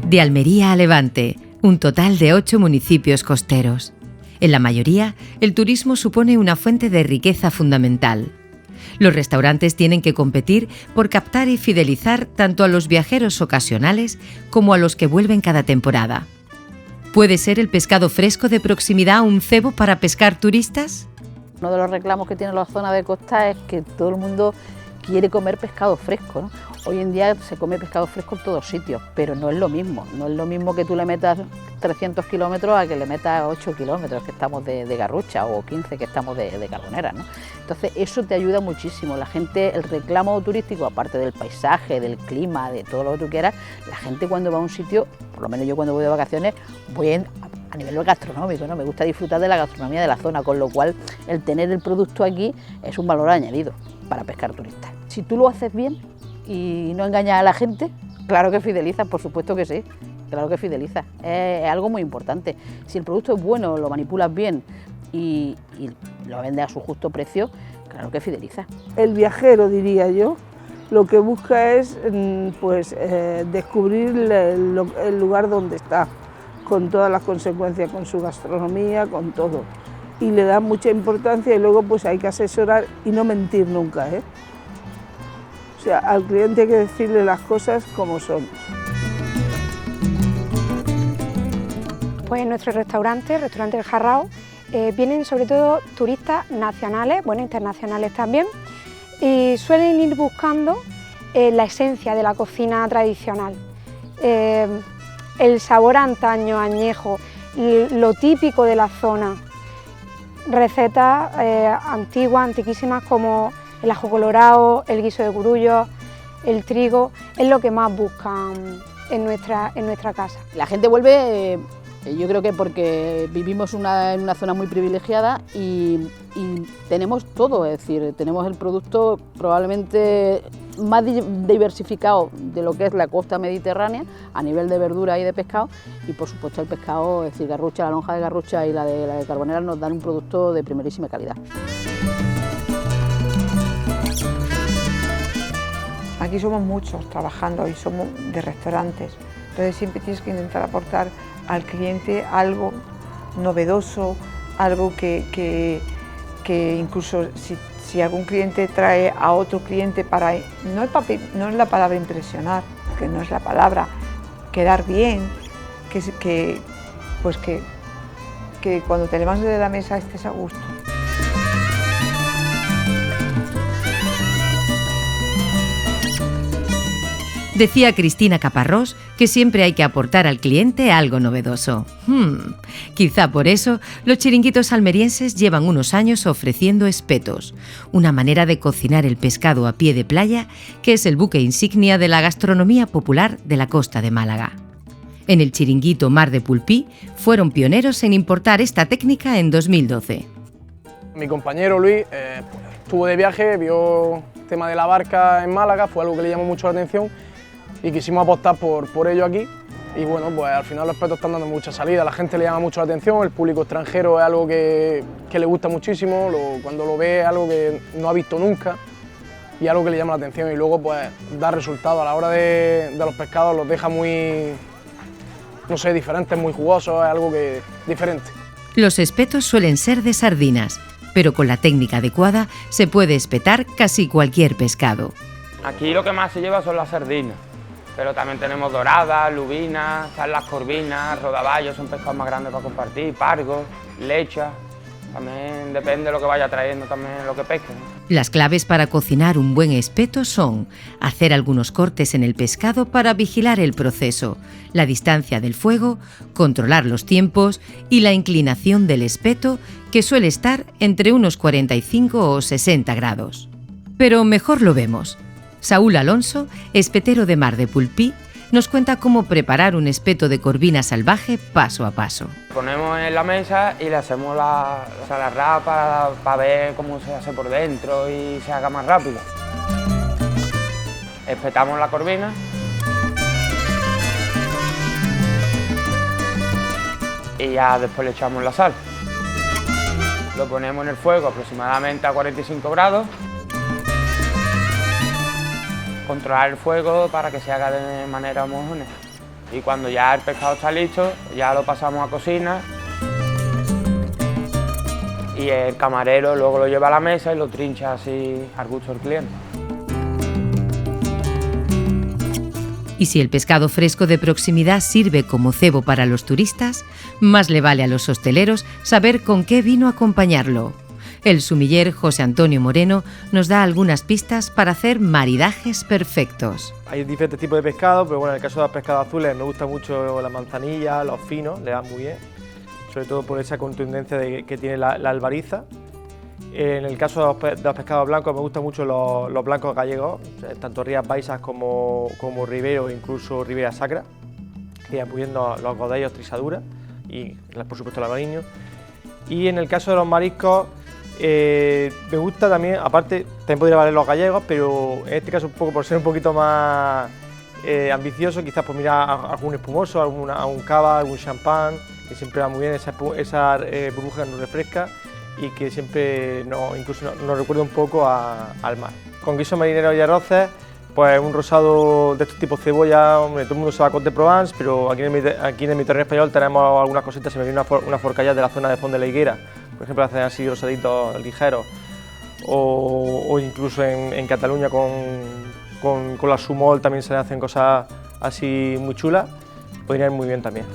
De Almería a Levante, un total de 8 municipios costeros. En la mayoría, el turismo supone una fuente de riqueza fundamental. Los restaurantes tienen que competir por captar y fidelizar tanto a los viajeros ocasionales como a los que vuelven cada temporada. ¿Puede ser el pescado fresco de proximidad un cebo para pescar turistas? Uno de los reclamos que tiene la zona de costa es que todo el mundo quiere comer pescado fresco, ¿no? Hoy en día se come pescado fresco en todos sitios, pero no es lo mismo. No es lo mismo que tú le metas 300 kilómetros a que le metas 8 kilómetros que estamos de Garrucha o 15 que estamos de Carbonera, ¿no? Entonces eso te ayuda muchísimo. La gente, el reclamo turístico, aparte del paisaje, del clima, de todo lo que tú quieras, la gente cuando va a un sitio, por lo menos yo cuando voy de vacaciones, voy a nivel gastronómico, ¿no? Me gusta disfrutar de la gastronomía de la zona, con lo cual el tener el producto aquí es un valor añadido para pescar turistas. Si tú lo haces bien y no engañas a la gente, claro que fidelizas, por supuesto que sí, claro que fidelizas, es algo muy importante. Si el producto es bueno, lo manipulas bien y lo vendes a su justo precio, claro que fidelizas. El viajero, diría yo, lo que busca es descubrir el lugar donde está, con todas las consecuencias, con su gastronomía, con todo. Y le da mucha importancia y luego pues hay que asesorar y no mentir nunca, ¿eh? O sea, al cliente hay que decirle las cosas como son. Pues en nuestro restaurante, el restaurante El Jarrao, vienen sobre todo turistas nacionales, bueno, internacionales también, y suelen ir buscando la esencia de la cocina tradicional. El sabor antaño, añejo, lo típico de la zona. Recetas antiguas, antiquísimas como el ajo colorado, el guiso de curullos, el trigo, es lo que más buscan en nuestra casa. La gente vuelve, yo creo que porque vivimos en una zona muy privilegiada y tenemos todo, es decir, tenemos el producto probablemente más diversificado de lo que es la costa mediterránea a nivel de verdura y de pescado, y por supuesto el pescado, es decir, Garrucha, la lonja de Garrucha y la de Carbonera nos dan un producto de primerísima calidad. Aquí somos muchos trabajando y somos de restaurantes, entonces siempre tienes que intentar aportar al cliente algo novedoso, algo que incluso si algún cliente trae a otro cliente para, no es la palabra impresionar, que no es la palabra, quedar bien, que cuando te levantes de la mesa estés a gusto. Decía Cristina Caparrós que siempre hay que aportar al cliente algo novedoso. Quizá por eso los chiringuitos almerienses llevan unos años ofreciendo espetos, una manera de cocinar el pescado a pie de playa que es el buque insignia de la gastronomía popular de la costa de Málaga. En el chiringuito Mar de Pulpí fueron pioneros en importar esta técnica en 2012. Mi compañero Luis estuvo de viaje, vio el tema de la barca en Málaga, fue algo que le llamó mucho la atención y quisimos apostar por ello aquí. Y bueno, pues al final los espetos están dando mucha salida, a la gente le llama mucho la atención, el público extranjero es algo que le gusta muchísimo, cuando lo ve es algo que no ha visto nunca y algo que le llama la atención, y luego pues da resultado a la hora de los pescados, los deja muy, no sé, diferentes, muy jugosos, es algo que diferente. Los espetos suelen ser de sardinas, pero con la técnica adecuada se puede espetar casi cualquier pescado. Aquí lo que más se lleva son las sardinas, pero también tenemos doradas, lubinas, están las corvinas, rodaballos, son pescados más grandes para compartir, pargos, lechas, también depende de lo que vaya trayendo, también lo que pesquen. Las claves para cocinar un buen espeto son hacer algunos cortes en el pescado para vigilar el proceso, la distancia del fuego, controlar los tiempos y la inclinación del espeto, que suele estar entre unos 45 o 60 grados. Pero mejor lo vemos. Saúl Alonso, espetero de Mar de Pulpí, nos cuenta cómo preparar un espeto de corvina salvaje paso a paso. Ponemos en la mesa y le hacemos la rapa para ver cómo se hace por dentro y se haga más rápido. Espetamos la corvina. Y ya después le echamos la sal. Lo ponemos en el fuego aproximadamente a 45 grados. Controlar el fuego para que se haga de manera homogénea. Y cuando ya el pescado está listo, ya lo pasamos a cocina. Y el camarero luego lo lleva a la mesa y lo trincha así al gusto del cliente. Y si el pescado fresco de proximidad sirve como cebo para los turistas, más le vale a los hosteleros saber con qué vino acompañarlo. El sumiller José Antonio Moreno nos da algunas pistas para hacer maridajes perfectos. Hay diferentes tipos de pescado, pero bueno, en el caso de los pescados azules me gusta mucho la manzanilla, los finos, le dan muy bien, sobre todo por esa contundencia que tiene la albariza. En el caso de los pescados blancos me gustan mucho los blancos gallegos, tanto Rías Baixas como Ribero, incluso Ribera Sacra, que apoyando los godellos, trisaduras y por supuesto el albariño. Y en el caso de los mariscos me gusta también, aparte también podría valer los gallegos, pero en este caso un poco por ser un poquito más ambicioso, quizás pues mirar algún espumoso, algún cava, algún champán, que siempre va muy bien, esa burbuja nos refresca y que siempre incluso nos recuerda un poco al mar. Con guisos marineros y arroces, pues un rosado de estos tipos cebolla, hombre, todo el mundo se va a Côte de Provence, pero aquí en el Mediterráneo español tenemos algunas cositas, se me viene una forcalla de la zona de Font de la Higuera, por ejemplo, hacen así rosaditos ligeros, o incluso en Cataluña con la sumol también se hacen cosas así muy chulas, podrían ir muy bien también.